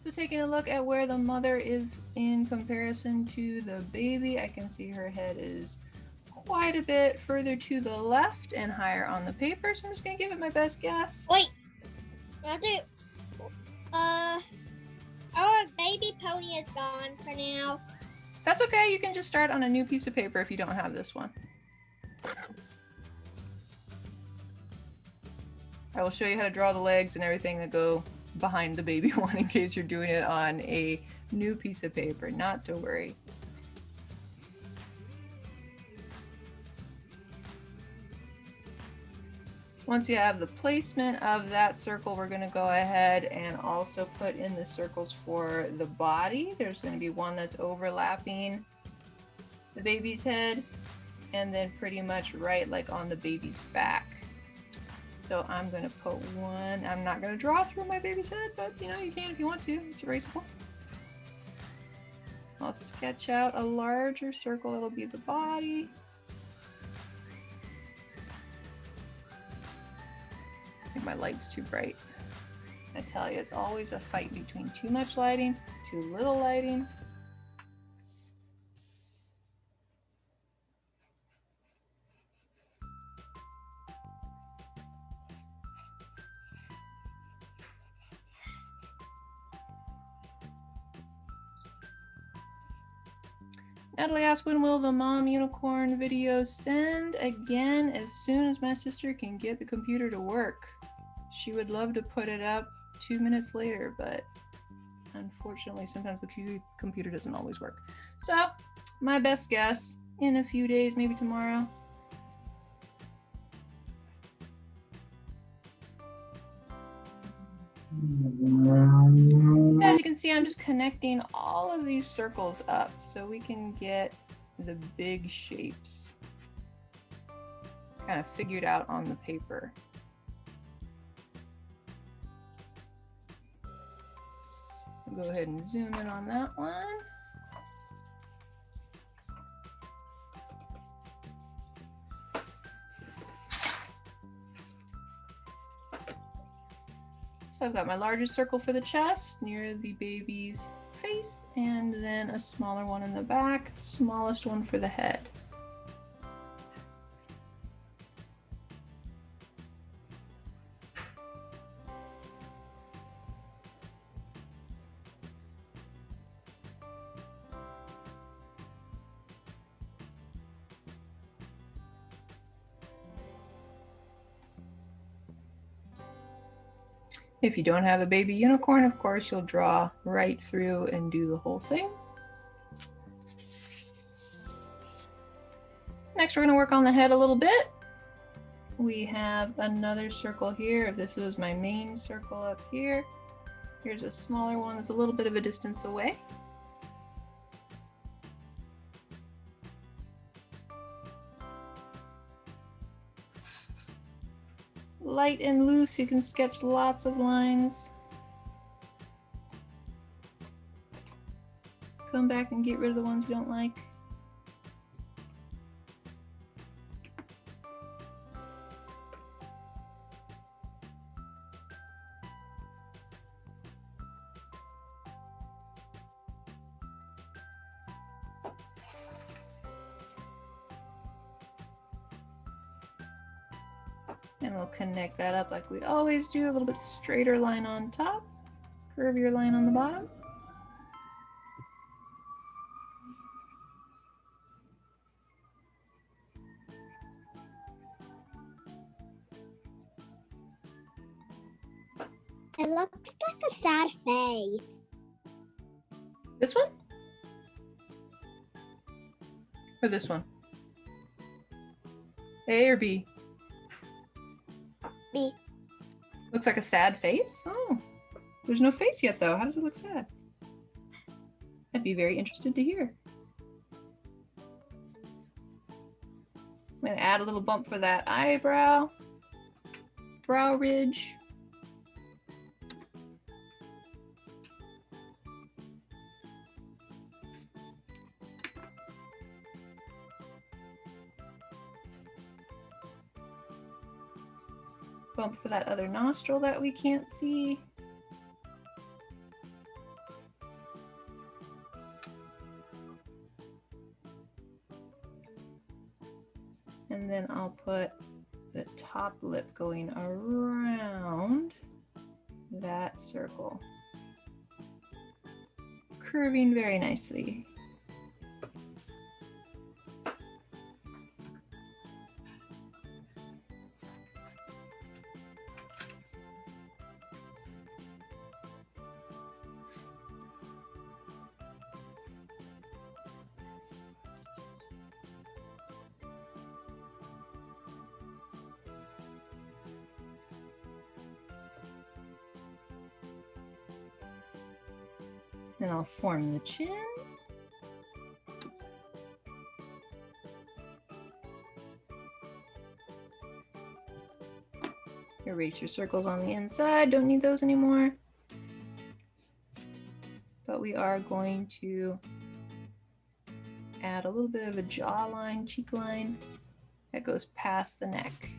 So taking a look at where the mother is in comparison to the baby, I can see her head is quite a bit further to the left and higher on the paper. So I'm just gonna give it my best guess. Wait, I'll do. Our baby pony is gone for now. That's okay. You can just start on a new piece of paper if you don't have this one. I will show you how to draw the legs and everything that go behind the baby one in case you're doing it on a new piece of paper. Not to worry. Once you have the placement of that circle, we're going to go ahead and also put in the circles for the body. There's going to be one that's overlapping the baby's head and then pretty much right like on the baby's back. So I'm going to put one. I'm not going to draw through my baby's head, but you know, you can if you want to. It's erasable. I'll sketch out a larger circle. It'll be the body. I think my light's too bright. I tell you, it's always a fight between too much lighting, too little lighting. Natalie asked, when will the mom unicorn video send? Again, as soon as my sister can get the computer to work. She would love to put it up 2 minutes later, but unfortunately, sometimes the computer doesn't always work. So, my best guess, in a few days, maybe tomorrow. As you can see, I'm just connecting all of these circles up so we can get the big shapes kind of figured out on the paper. I'll go ahead and zoom in on that one. So I've got my largest circle for the chest near the baby's face, and then a smaller one in the back, smallest one for the head. If you don't have a baby unicorn, of course, you'll draw right through and do the whole thing. Next, we're going to work on the head a little bit. We have another circle here. If this was my main circle up here, here's a smaller one that's a little bit of a distance away. Light and loose, you can sketch lots of lines. Come back and get rid of the ones you don't like. And we'll connect that up like we always do, a little bit straighter line on top, curvier line on the bottom. It looks like a sad face. This one? Or this one? A or B? B. Looks like a sad face? Oh, there's no face yet though. How does it look sad? I'd be very interested to hear. I'm gonna add a little bump for that eyebrow, brow ridge. Bump for that other nostril that we can't see. put the top lip going around that circle, curving very nicely. Then I'll form the chin. Erase your circles on the inside, don't need those anymore. But we are going to add a little bit of a jawline, cheek line that goes past the neck.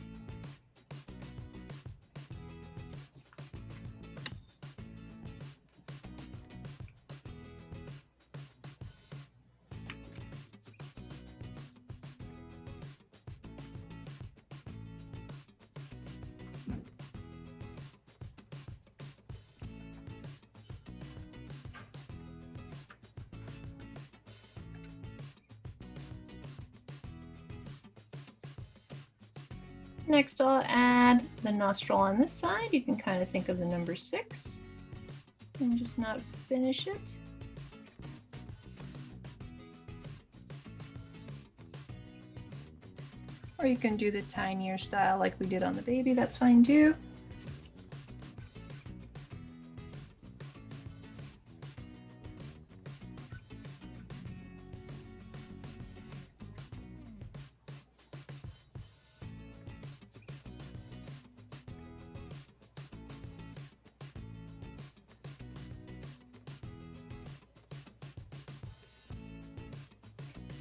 Next, I'll add the nostril on this side. You can kind of think of the number 6 and just not finish it. Or you can do the tinier style like we did on the baby, that's fine too.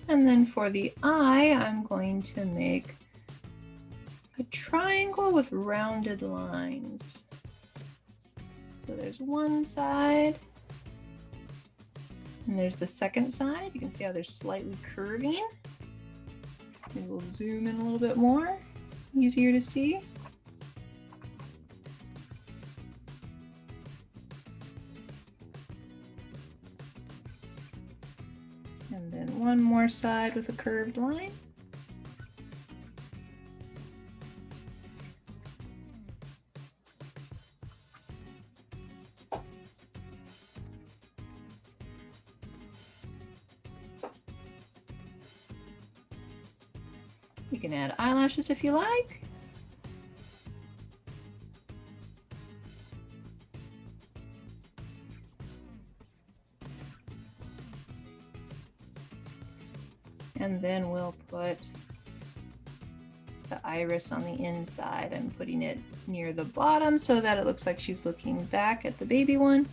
And then for the eye, I'm going to make a triangle with rounded lines. So there's one side, and there's the second side. You can see how they're slightly curving. Maybe we'll zoom in a little bit more, easier to see. And then one more side with a curved line. You can add eyelashes if you like. And then we'll put the iris on the inside. I'm putting it near the bottom so that it looks like she's looking back at the baby one.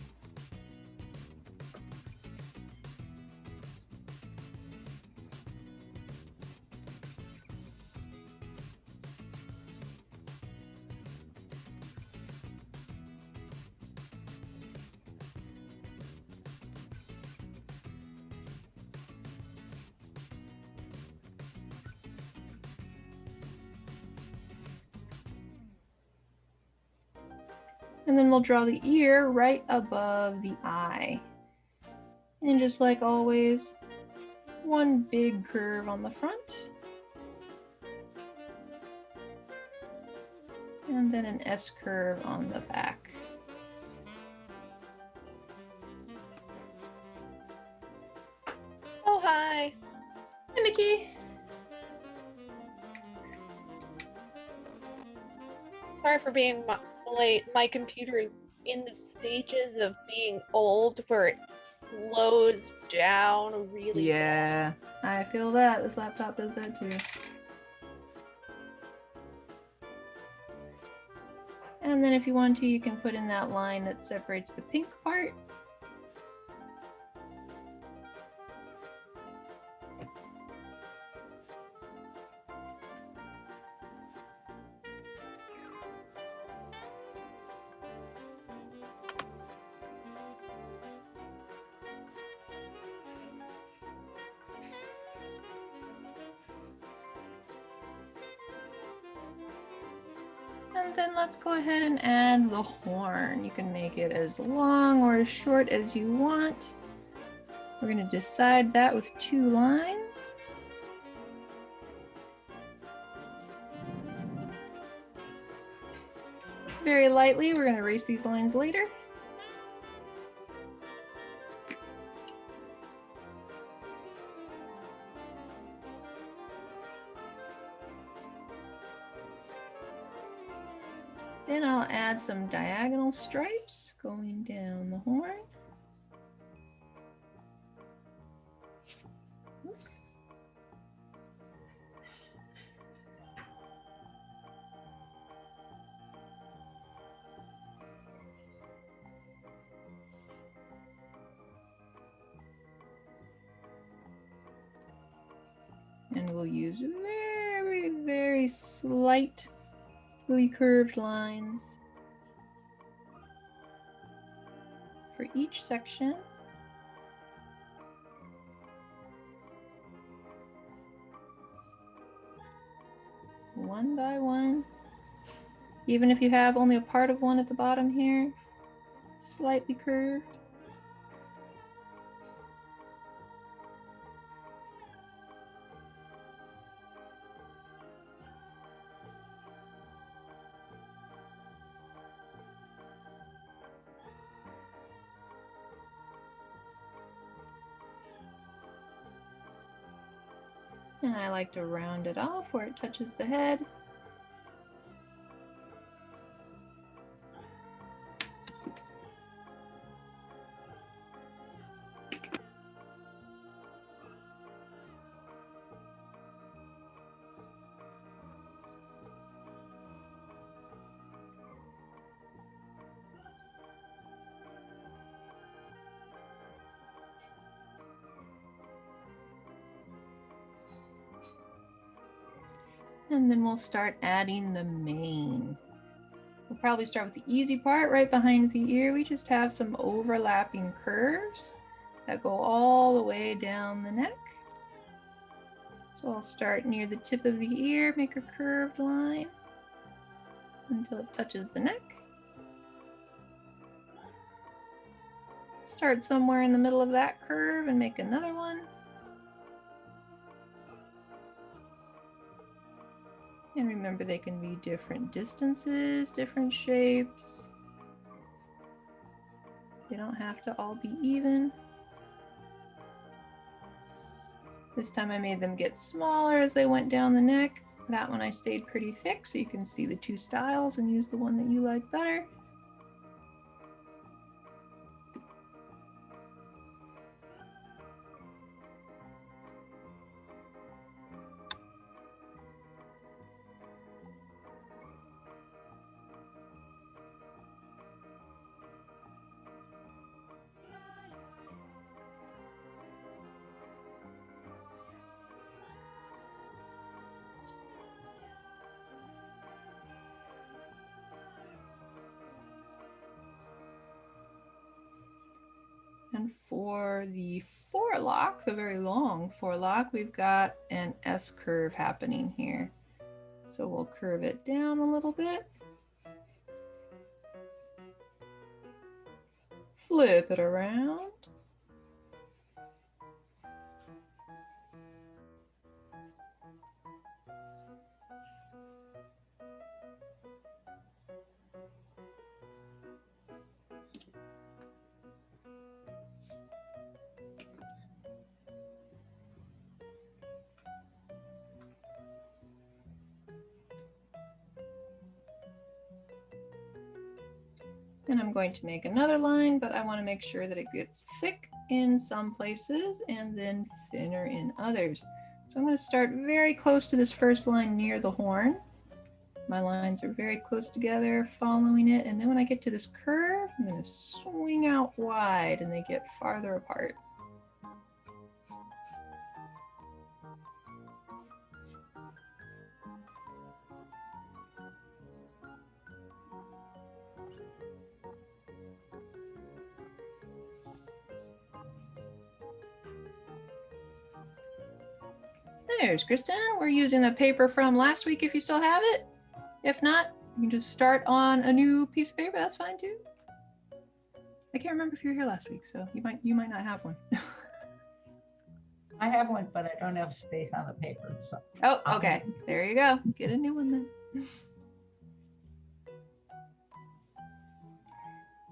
And then we'll draw the ear right above the eye. And just like always, one big curve on the front. And then an S curve on the back. Oh, hi. Hi, Mickey. Sorry for being late. My computer is in the stages of being old where it slows down really Yeah, I feel that. This laptop does that too. And then if you want to, you can put in that line that separates the pink part. And then let's go ahead and add the horn. You can make it as long or as short as you want. We're going to decide that with 2 lines. Very lightly, we're going to erase these lines later. Then I'll add some diagonal stripes going down the horn. Oops. And we'll use very, very slightly curved lines for each section. One by one. Even if you have only a part of one at the bottom here, slightly curved. And I like to round it off where it touches the head. And then we'll start adding the mane. We'll probably start with the easy part right behind the ear. We just have some overlapping curves that go all the way down the neck. So I'll start near the tip of the ear, make a curved line until it touches the neck. Start somewhere in the middle of that curve and make another one. And remember, they can be different distances, different shapes. They don't have to all be even. This time I made them get smaller as they went down the neck. That one I stayed pretty thick, so you can see the 2 styles and use the one that you like better. And for the forelock, the very long forelock, we've got an S curve happening here. So we'll curve it down a little bit. Flip it around. And I'm going to make another line, but I want to make sure that it gets thick in some places and then thinner in others. So I'm going to start very close to this first line near the horn. My lines are very close together, following it. And then when I get to this curve, I'm going to swing out wide and they get farther apart. There's Kristen. We're using the paper from last week if you still have it. If not, You can just start on a new piece of paper, that's fine too. I can't remember if you were here last week, so you might not have one. I have one, but I don't have space on the paper. So. Oh, okay. There you go. Get a new one then.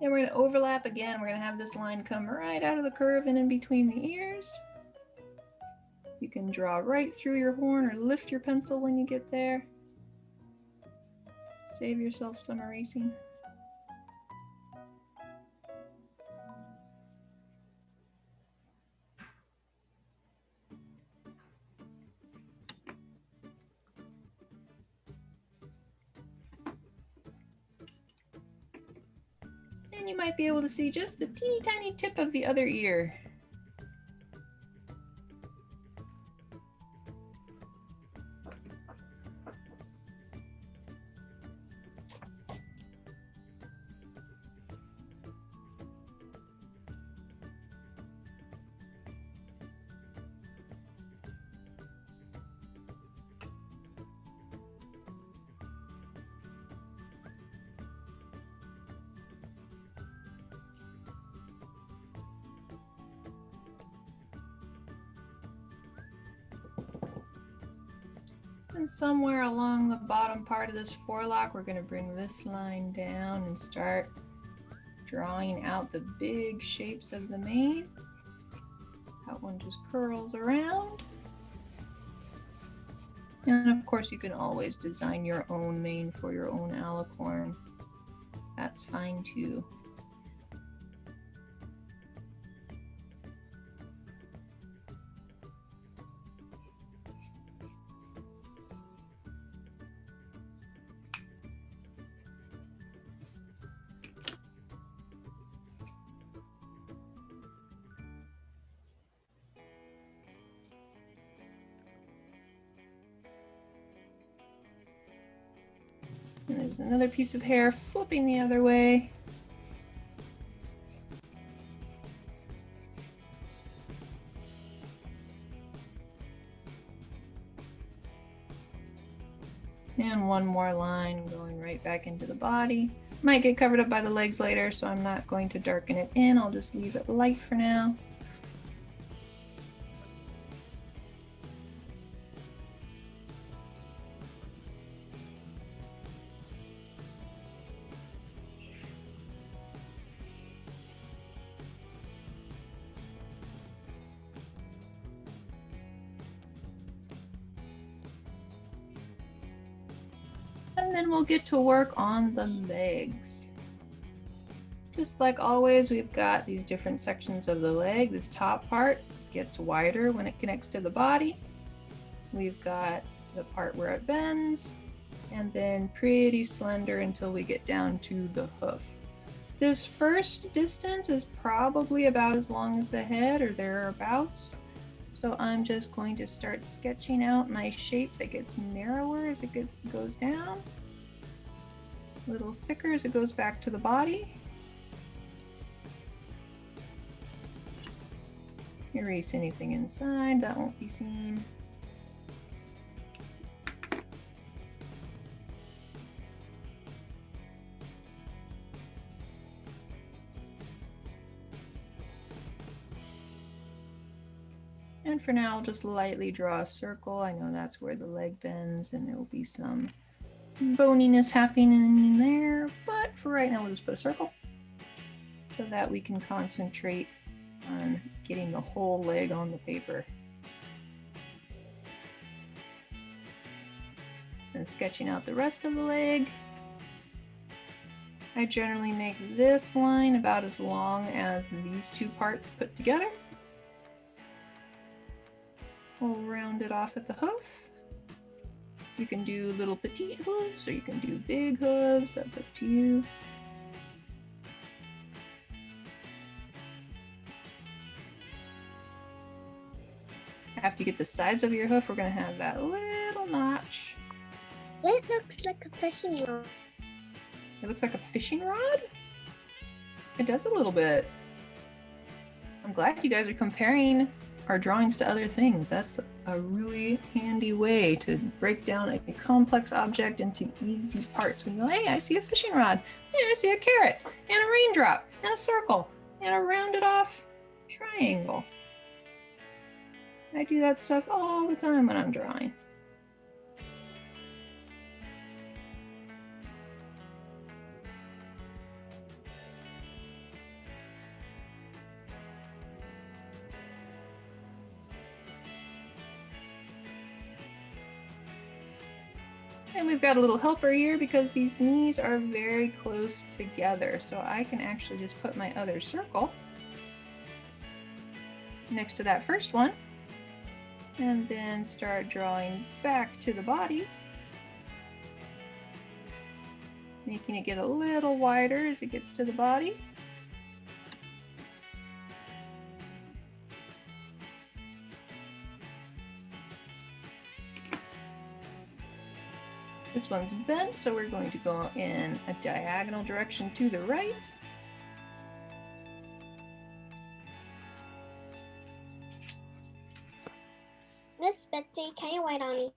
Then we're going to overlap again. We're going to have this line come right out of the curve and in between the ears. You can draw right through your horn or lift your pencil when you get there. Save yourself some erasing. And you might be able to see just the teeny tiny tip of the other ear. And somewhere along the bottom part of this forelock, we're going to bring this line down and start drawing out the big shapes of the mane. That one just curls around. And of course, you can always design your own mane for your own alicorn. That's fine too. And there's another piece of hair flipping the other way. And one more line going right back into the body. Might get covered up by the legs later, so I'm not going to darken it in. I'll just leave it light for now. And then we'll get to work on the legs. Just like always, we've got these different sections of the leg. This top part gets wider when it connects to the body. We've got the part where it bends, and then pretty slender until we get down to the hoof. This first distance is probably about as long as the head or thereabouts. So I'm just going to start sketching out my shape that gets narrower as it goes down. A little thicker as it goes back to the body. Erase anything inside, that won't be seen. And for now, I'll just lightly draw a circle. I know that's where the leg bends and there will be some boniness happening in there, but for right now, we'll just put a circle so that we can concentrate on getting the whole leg on the paper. And sketching out the rest of the leg. I generally make this line about as long as these two parts put together. We'll round it off at the hoof. You can do little petite hooves or you can do big hooves, that's up to you. After you get the size of your hoof, we're going to have that little notch. It looks like a fishing rod. It looks like a fishing rod? It does a little bit. I'm glad you guys are comparing our drawings to other things. That's a really handy way to break down a complex object into easy parts. When you go, hey, I see a fishing rod, hey, I see a carrot, and a raindrop, and a circle, and a rounded off triangle. I do that stuff all the time when I'm drawing. And we've got a little helper here because these knees are very close together. So I can actually just put my other circle next to that first one and then start drawing back to the body, making it get a little wider as it gets to the body. This one's bent, so we're going to go in a diagonal direction to the right. Miss Betsy, can you wait on me?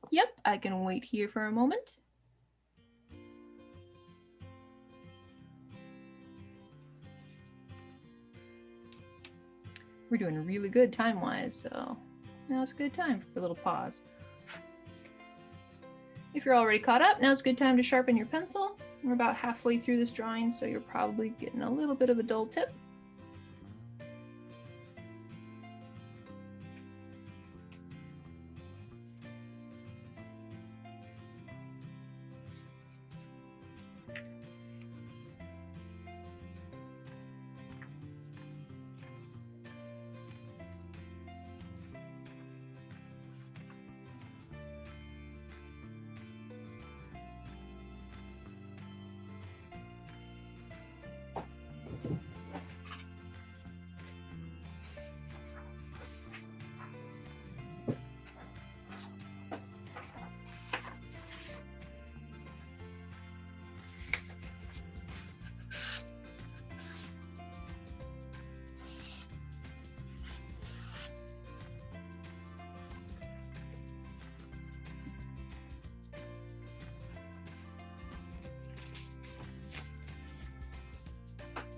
Yep, I can wait here for a moment. We're doing really good time-wise, so now's a good time for a little pause. If you're already caught up, now's a good time to sharpen your pencil. We're about halfway through this drawing, so you're probably getting a little bit of a dull tip.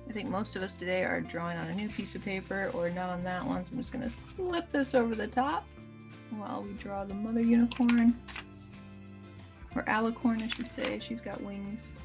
I think most of us today are drawing on a new piece of paper or not on that one, so I'm just going to slip this over the top while we draw the mother unicorn, or Alicorn I should say. She's got wings.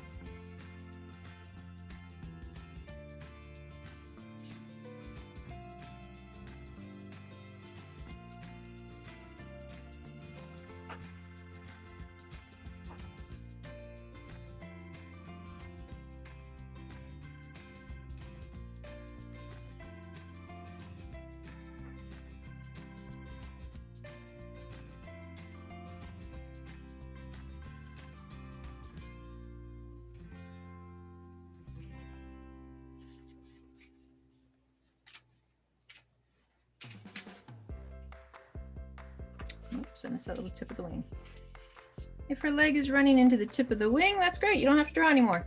Oops, I missed that little tip of the wing. If her leg is running into the tip of the wing, that's great. You don't have to draw anymore.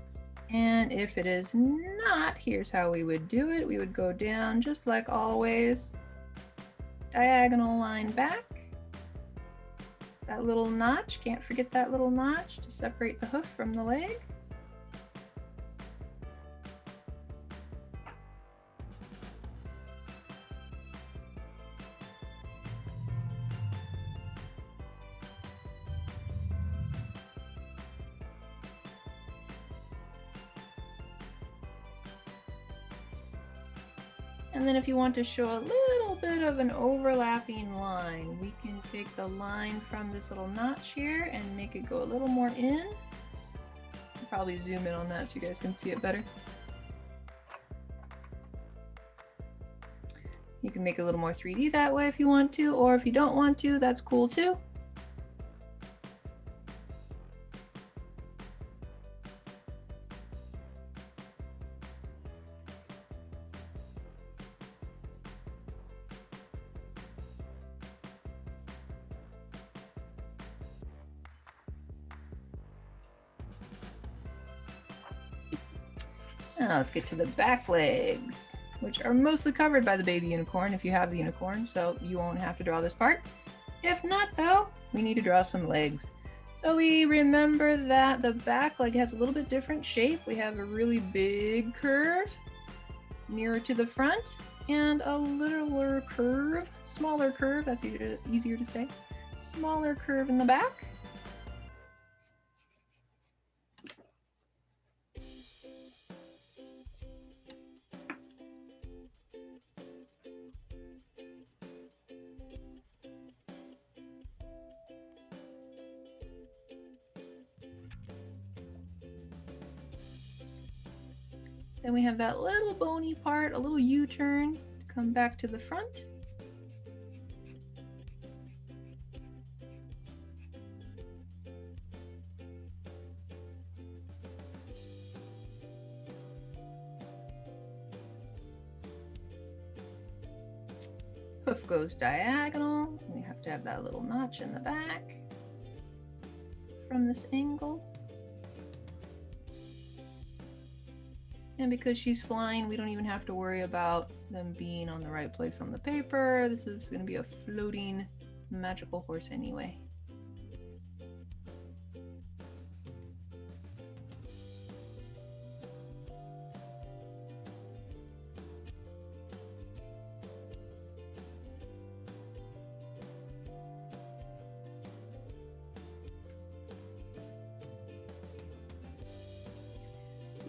And if it is not, here's how we would do it. We would go down just like always. Diagonal line back. That little notch, can't forget that little notch to separate the hoof from the leg. And then if you want to show a little bit of an overlapping line, we can take the line from this little notch here and make it go a little more in. I'll probably zoom in on that so you guys can see it better. You can make it a little more 3D that way if you want to, or if you don't want to, that's cool too. Now let's get to the back legs. which are mostly covered by the baby unicorn if you have the unicorn, so you won't have to draw this part. If not, though, we need to draw some legs. So we remember that the back leg has a little bit different shape. We have a really big curve nearer to the front and a littler curve, smaller curve, that's easier to say, smaller curve in the back. Then we have that little bony part, a little U-turn to come back to the front. Hoof goes diagonal. We have to have that little notch in the back from this angle. And because she's flying, we don't even have to worry about them being on the right place on the paper. This is going to be a floating magical horse anyway.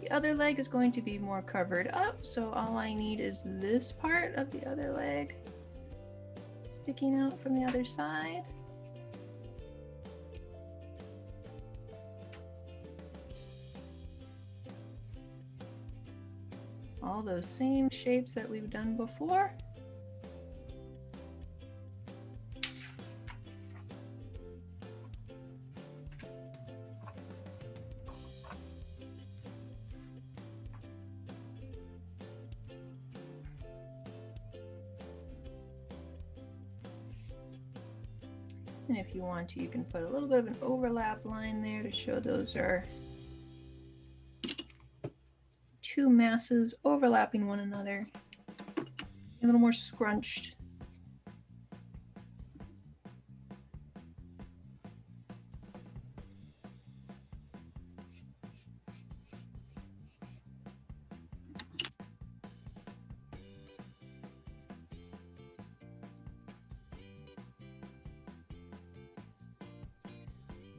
The other leg is going to be more covered up, so all I need is this part of the other leg sticking out from the other side. All those same shapes that we've done before. And if you want to, you can put a little bit of an overlap line there to show those are two masses overlapping one another. A little more scrunched.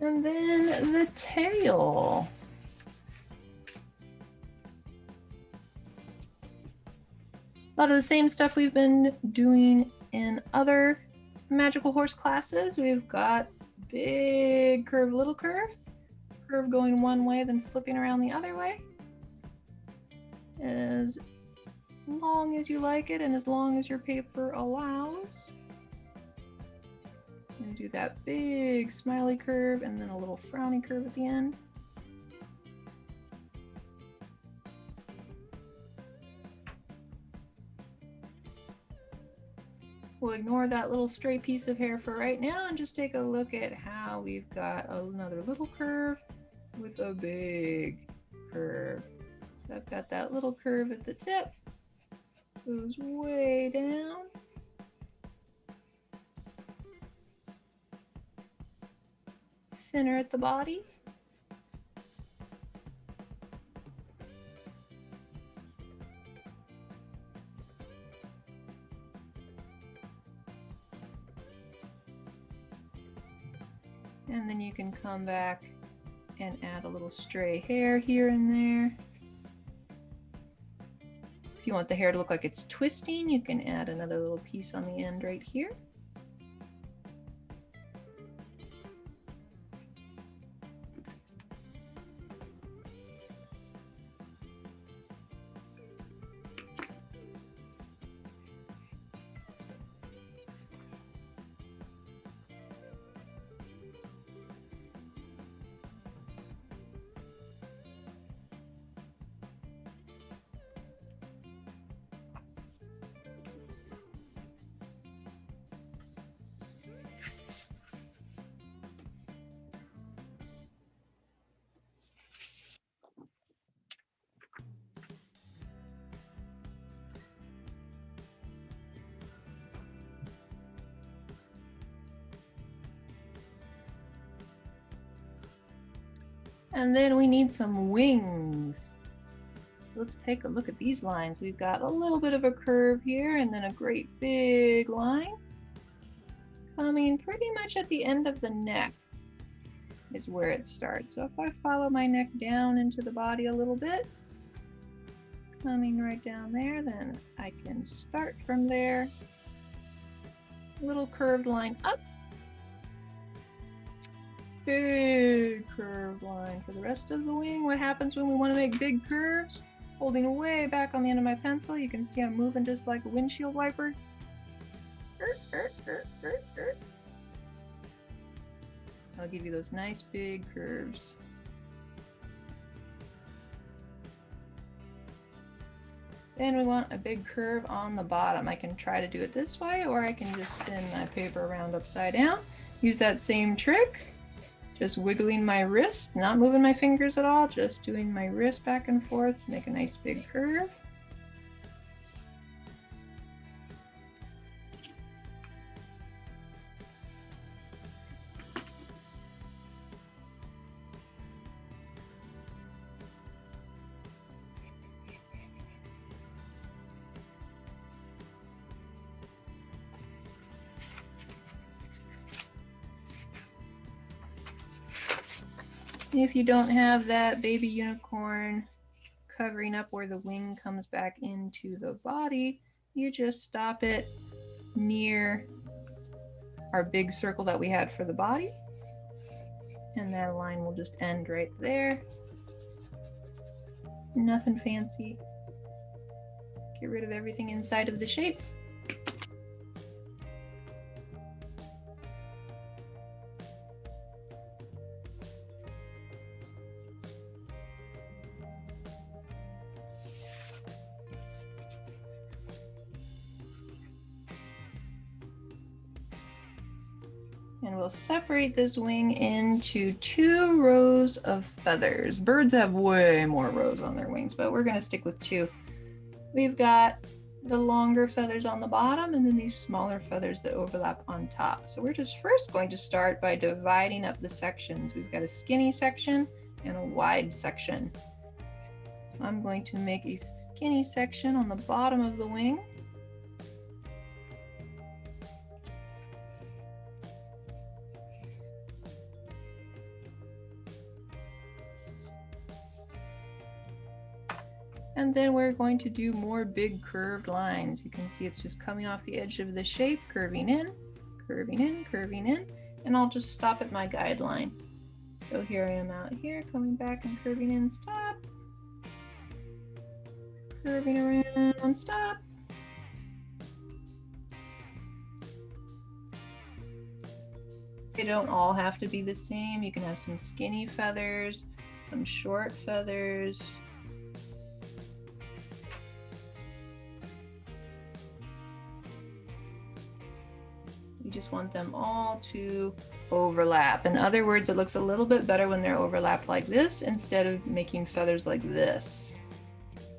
And then the tail. A lot of the same stuff we've been doing in other magical horse classes. We've got big curve, little curve, curve going one way, then flipping around the other way. As long as you like it and as long as your paper allows. And do that big smiley curve and then a little frowny curve at the end. We'll ignore that little stray piece of hair for right now and just take a look at how we've got another little curve with a big curve. So I've got that little curve at the tip, goes way down. Thinner at the body. And then you can come back and add a little stray hair here and there. If you want the hair to look like it's twisting, you can add another little piece on the end right here. And then we need some wings. So let's take a look at these lines. We've got a little bit of a curve here and then a great big line coming pretty much at the end of the neck is where it starts. So if I follow my neck down into the body a little bit, coming right down there, then I can start from there. Little curved line up. Big curved line for the rest of the wing. What happens when we want to make big curves? Holding way back on the end of my pencil, you can see I'm moving just like a windshield wiper. I'll give you those nice big curves. Then we want a big curve on the bottom. I can try to do it this way, or I can just spin my paper around upside down. Use that same trick. Just wiggling my wrist, not moving my fingers at all, just doing my wrist back and forth to make a nice big curve. If you don't have that baby unicorn covering up where the wing comes back into the body, you just stop it near our big circle that we had for the body. And that line will just end right there. Nothing fancy. Get rid of everything inside of the shape. And we'll separate this wing into 2 rows of feathers. Birds have way more rows on their wings, but we're going to stick with 2. We've got the longer feathers on the bottom and then these smaller feathers that overlap on top. So we're just first going to start by dividing up the sections. We've got a skinny section and a wide section. So I'm going to make a skinny section on the bottom of the wing. And then we're going to do more big curved lines. You can see it's just coming off the edge of the shape, curving in, curving in, curving in, and I'll just stop at my guideline. So here I am out here, coming back and curving in, stop. Curving around, stop. They don't all have to be the same. You can have some skinny feathers, some short feathers. You just want them all to overlap. In other words, it looks a little bit better when they're overlapped like this instead of making feathers like this.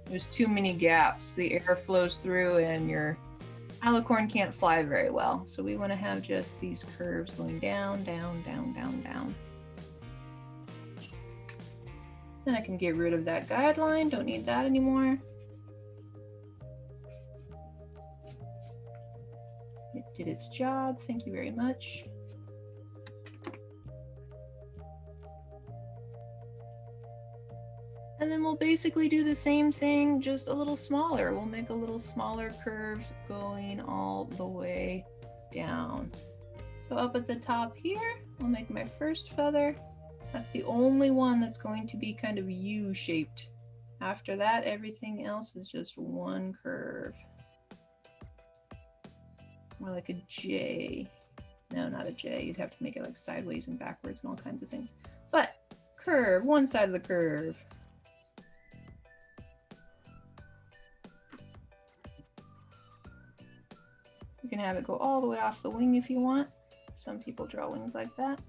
There's too many gaps. The air flows through and your alicorn can't fly very well. So we want to have just these curves going down, down, down, down, down. Then I can get rid of that guideline. Don't need that anymore. It did its job. Thank you very much. And then we'll basically do the same thing, just a little smaller. We'll make a little smaller curves going all the way down. So up at the top here, I'll make my first feather. That's the only one that's going to be kind of U-shaped. After that, everything else is just one curve. More like a J. No, not a J. You'd have to make it like sideways and backwards and all kinds of things. But curve, one side of the curve. You can have it go all the way off the wing if you want. Some people draw wings like that.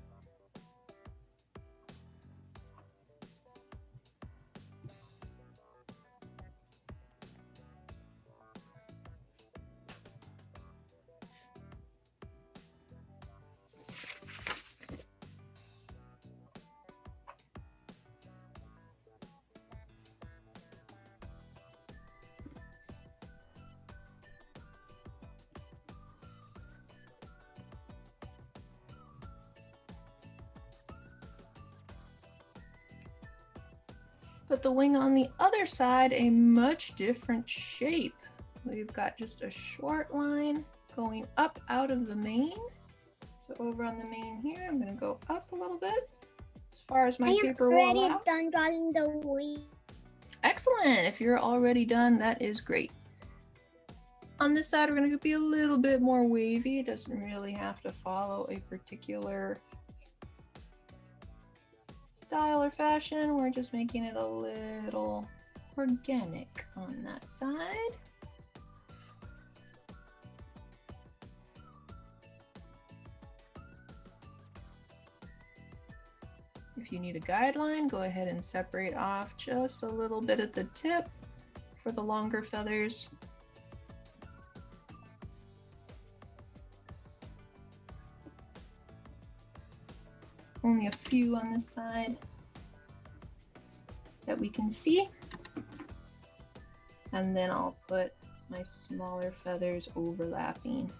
put the wing on the other side, a much different shape. We've got just a short line going up out of the mane. So over on the mane here, I'm going to go up a little bit as far as my paper will already allow. done drawing the wing. Excellent. If you're already done, that is great. On this side, we're going to be a little bit more wavy. It doesn't really have to follow a particular style or fashion. We're just making it a little organic on that side. If you need a guideline, go ahead and separate off just a little bit at the tip for the longer feathers. Only a few on this side that we can see. And then I'll put my smaller feathers overlapping.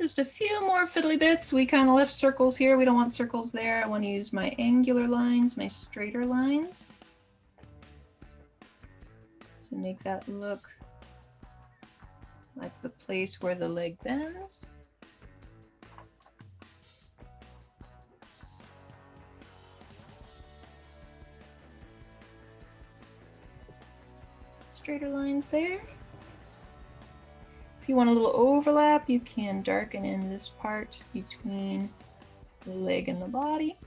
Just a few more fiddly bits. We kind of left circles here. We don't want circles there. I want to use my angular lines, my straighter lines, to make that look like the place where the leg bends. Straighter lines there. If you want a little overlap, you can darken in this part between the leg and the body.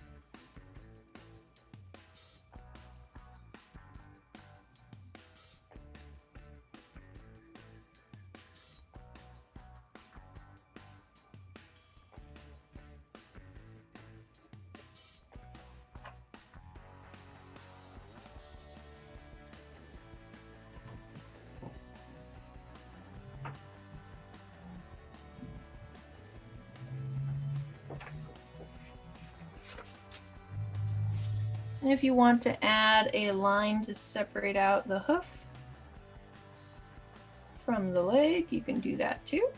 And if you want to add a line to separate out the hoof from the leg, you can do that too.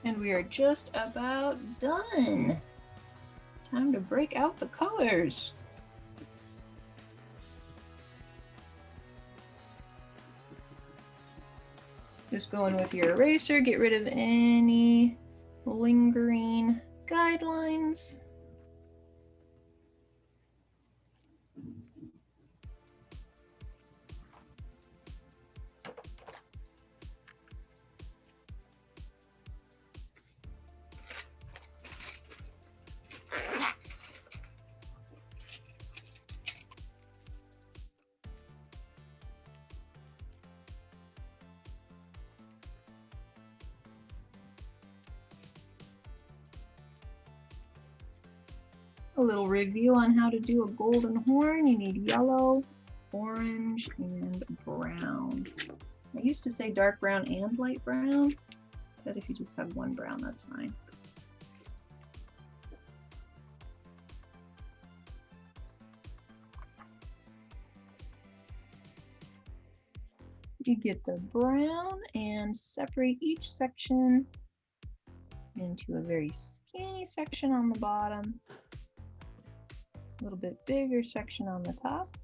And we are just about done. Time to break out the colors. Just go in with your eraser, get rid of any lingering guidelines. A little review on how to do a golden horn. You need yellow, orange, and brown. I used to say dark brown and light brown, but if you just have one brown, that's fine. You get the brown and separate each section into a very skinny section on the bottom. A little bit bigger section on the top.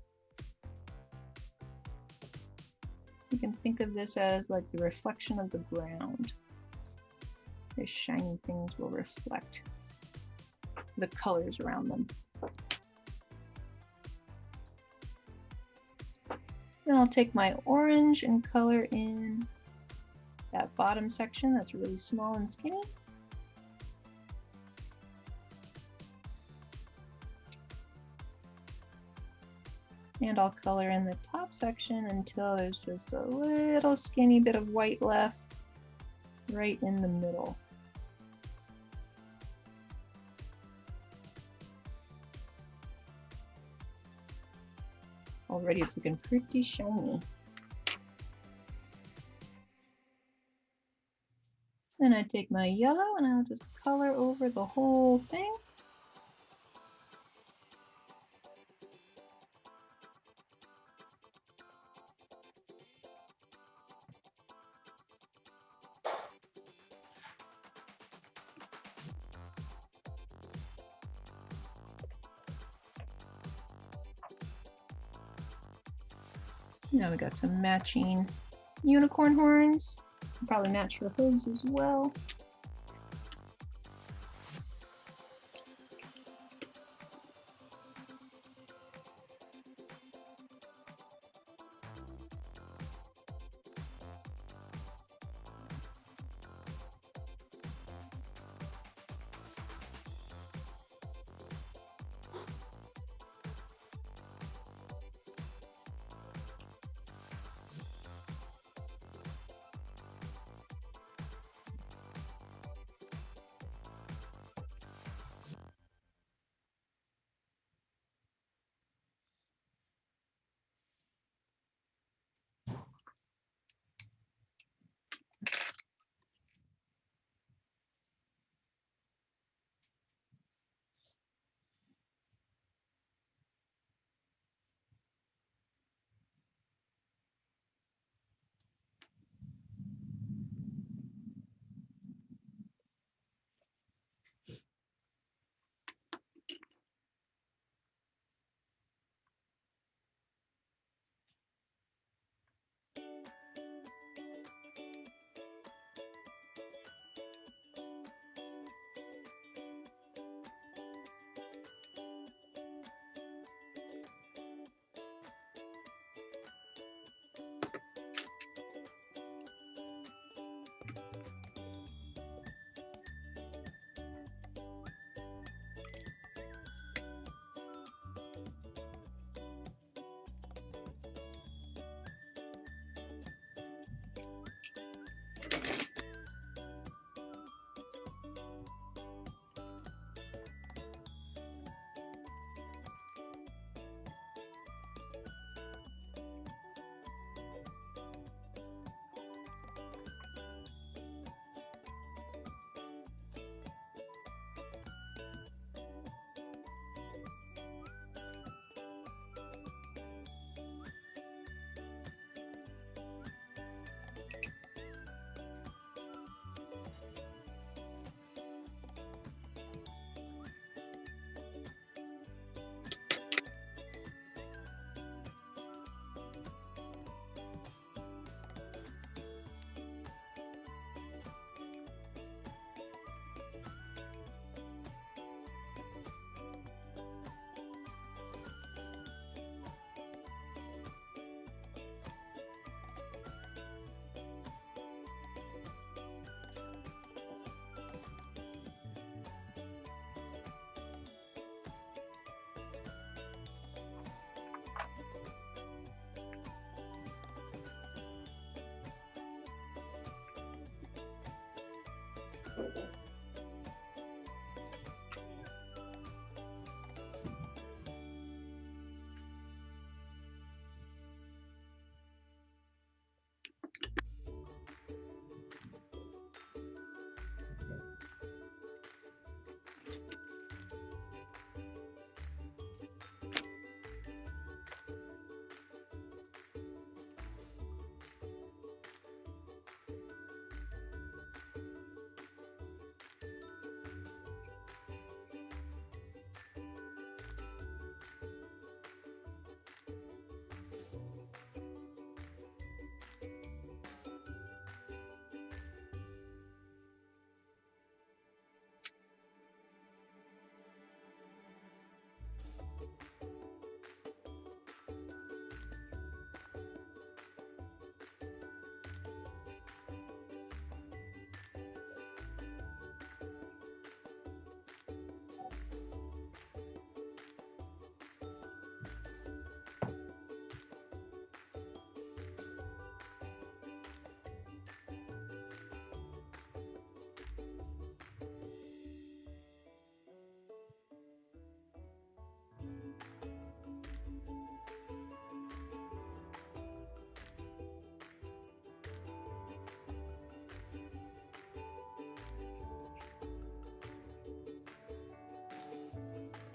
You can think of this as like the reflection of the ground. The shiny things will reflect the colors around them. Then I'll take my orange and color in that bottom section that's really small and skinny. And I'll color in the top section until there's just a little skinny bit of white left right in the middle. Already it's looking pretty shiny. Then I take my yellow and I'll just color over the whole thing. Now we got some matching unicorn horns. Probably match her hooves as well.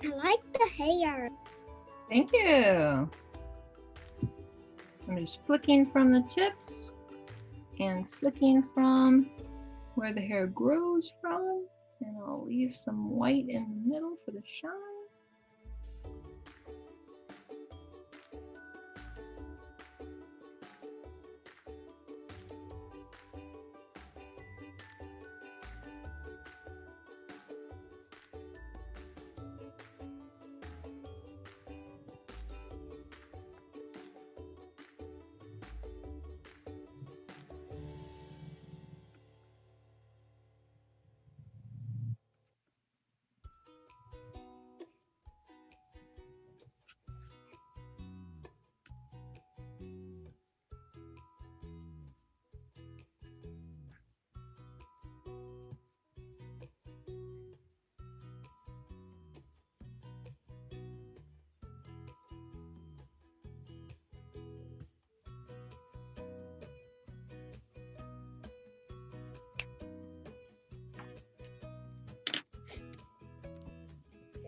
I like the hair. Thank you. I'm just flicking from the tips and flicking from where the hair grows from. And I'll leave some white in the middle for the shine.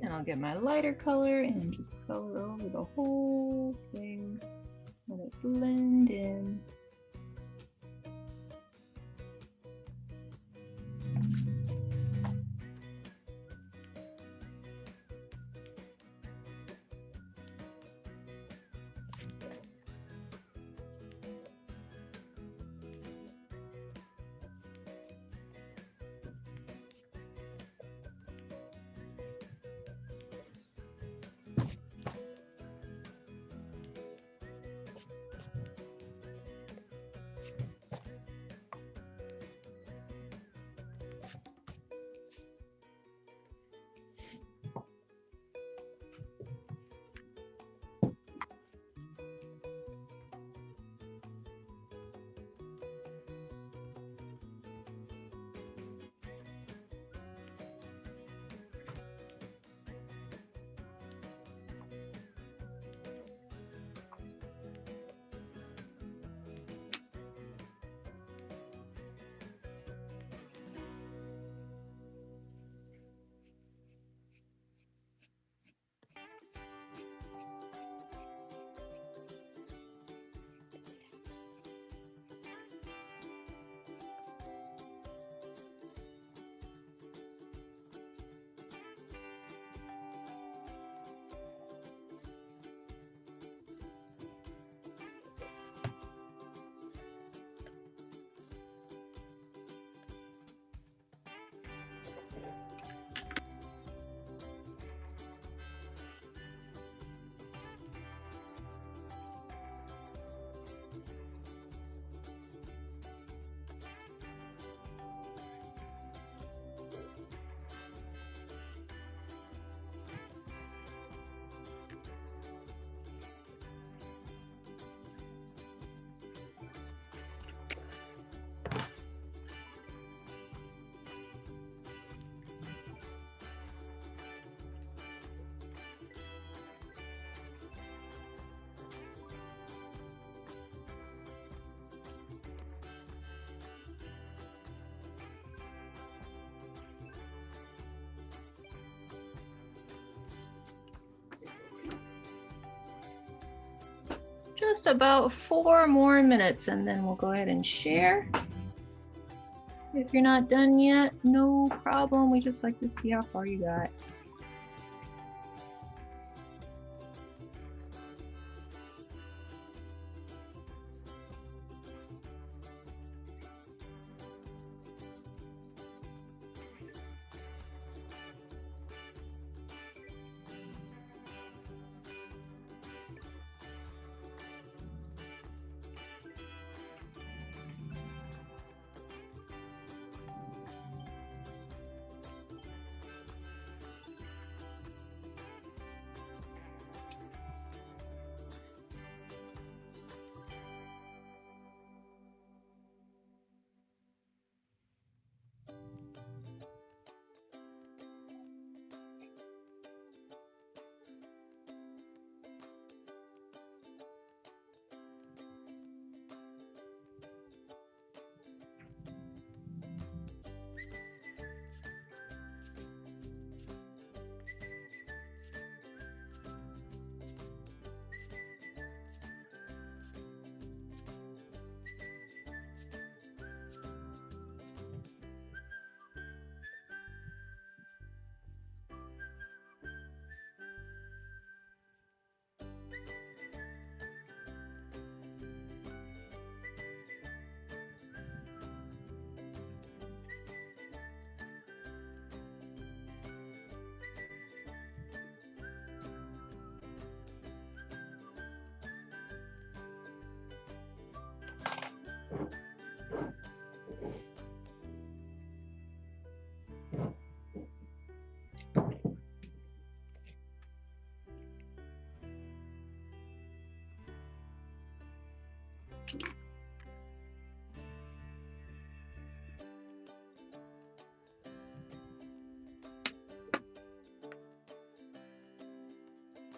And I'll get my lighter color and just color over the whole thing. Let it blend in. Just about 4 more minutes and then we'll go ahead and share. If you're not done yet, no problem. We just like to see how far you got.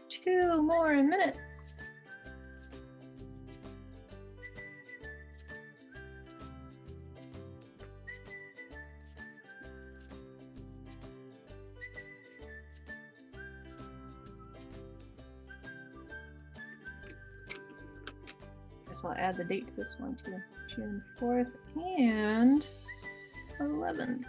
Two more minutes. Guess I'll add the date to this one too. June 4th and 11th.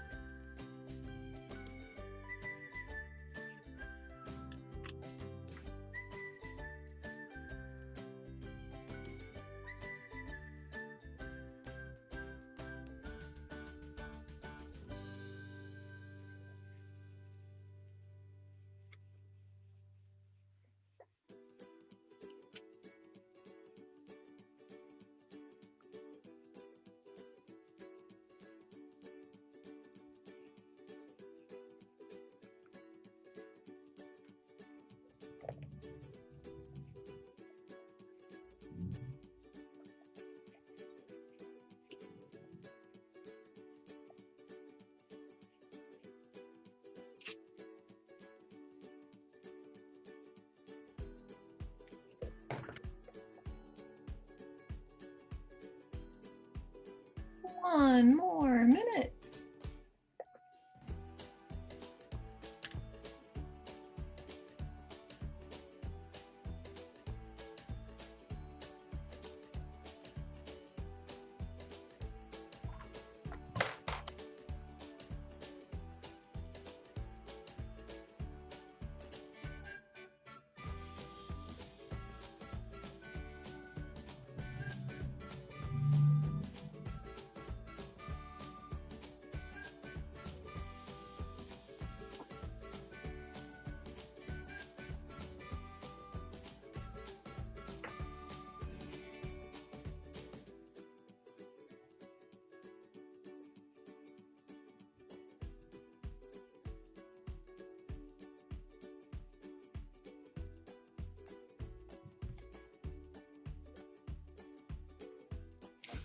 One more minute.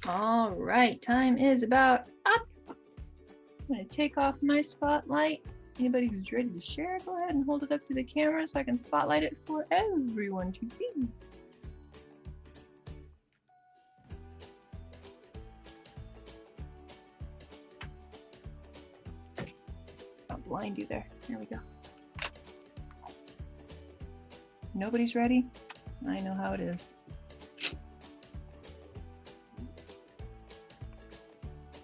All right, time is about up. I'm gonna take off my spotlight. Anybody who's ready to share, go ahead and hold it up to the camera so I can spotlight it for everyone to see. I'll blind you there. There we go. Nobody's ready? I know how it is.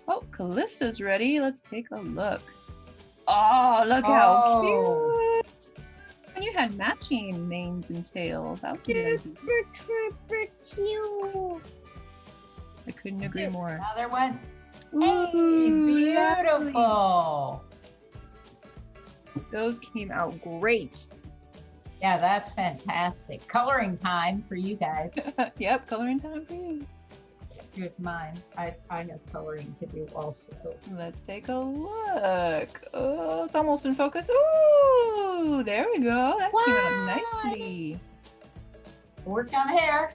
Oh, Callista's ready. Let's take a look. Oh, look how cute. And you had matching manes and tails. That was a good idea. Super cute. I couldn't agree more. Another one. Hey, beautiful. Those came out great. Yeah, that's fantastic. Coloring time for you guys. Yep, coloring time for you. Here's mine. I have coloring to do also. Let's take a look. Oh, it's almost in focus. Ooh, there we go. That came out nicely. Worked on hair.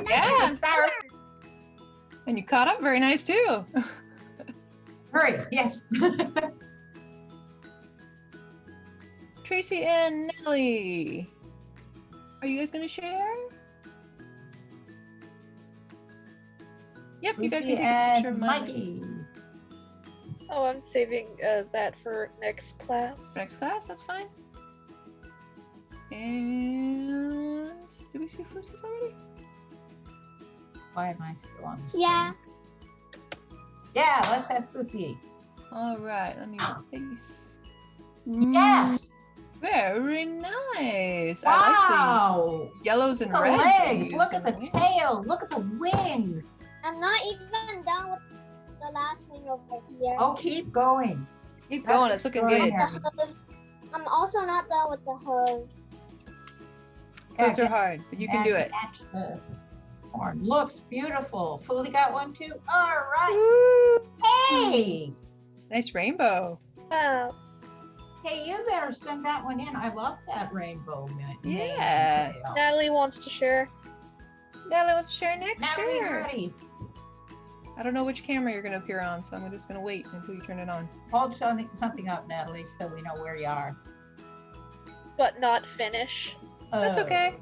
Yeah. And you caught up very nice too. Hurry, yes. Tracy and Nellie, are you guys gonna share? Yep, you guys can take a picture of Mikey. Oh, I'm saving that for next class. Next class, that's fine. And did we see Fusi's already? Why am I still on? Yeah. Yeah, let's have Fusi. All right, let me face. Yes. Very nice. Wow. I like these yellows and The reds. legs. Look at the tail. Look at the wings. I'm not even done with the last wing over here. Oh, keep going. Keep going. It's looking good. extraordinary. I'm also not done with the hooves. Those are hard, but you can do it. Match the horn. Looks beautiful. Fully got one too. All right. Woo! Hey. Nice rainbow. Wow. Hey, you better send that one in. I love that rainbow. Yeah. Natalie wants to share. Natalie wants to share next. Natalie's Sure. ready. I don't know which camera you're gonna appear on, so I'm just gonna wait until you turn it on. Hold something up, Natalie, so we know where you are. But not finish. That's okay.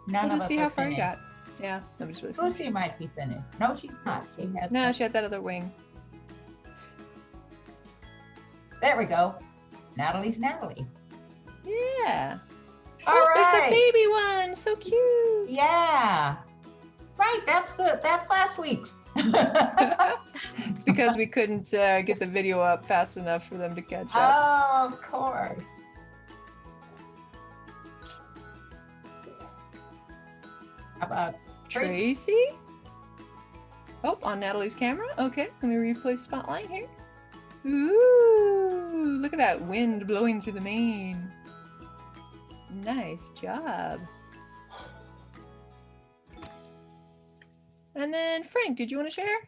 None We'll of just us see are how far you finished. got. Yeah, nobody's really finished. Lucy might be finished. No, she's not. She has. No, she had that other wing. There we go. Natalie's Natalie. Yeah. All Oh, right. there's the baby one. So cute. Yeah. Right. That's last week's. It's because we couldn't get the video up fast enough for them to catch up. Oh, of course. How about Tracy? Tracy? Oh, on Natalie's camera. Okay, let me replay spotlight here. Ooh, look at that wind blowing through the mane. Nice job. And then Frank, did you want to share?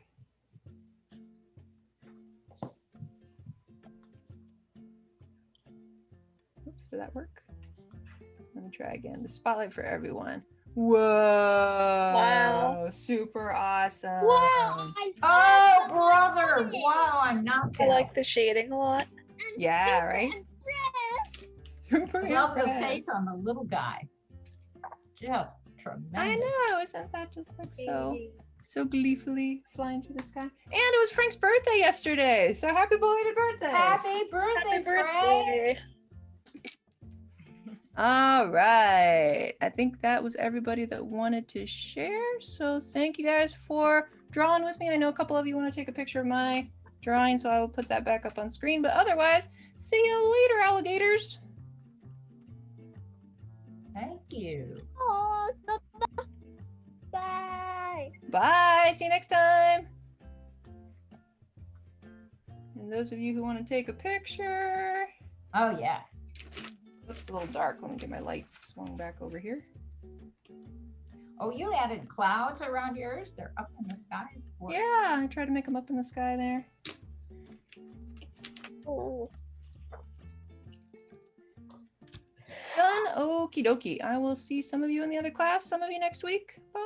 Oops, did that work? Let me try again. The spotlight for everyone. Whoa! Wow. Super awesome. Whoa! Oh, brother. Wow, I'm knocked I out. like the shading a lot. Yeah, right? Super Love the impressed. face on the little guy. Just tremendous. I know, isn't that just like so gleefully flying through the sky? And it was Frank's birthday yesterday, so happy belated birthday! Happy birthday, Happy Frank. birthday. All right, I think that was everybody that wanted to share. So thank you guys for drawing with me. I know a couple of you want to take a picture of my drawing, so I will put that back up on screen. But otherwise, see you later, alligators. Thank you. Oh, bye. Bye. See you next time. And those of you who want to take a picture. Oh, yeah. Looks a little dark. Let me get my light swung back over here. Oh, you added clouds around yours? They're up in the sky. Yeah, I tried to make them up in the sky there. Oh. Done. Okie dokie. I will see some of you in the other class, some of you next week. Bye.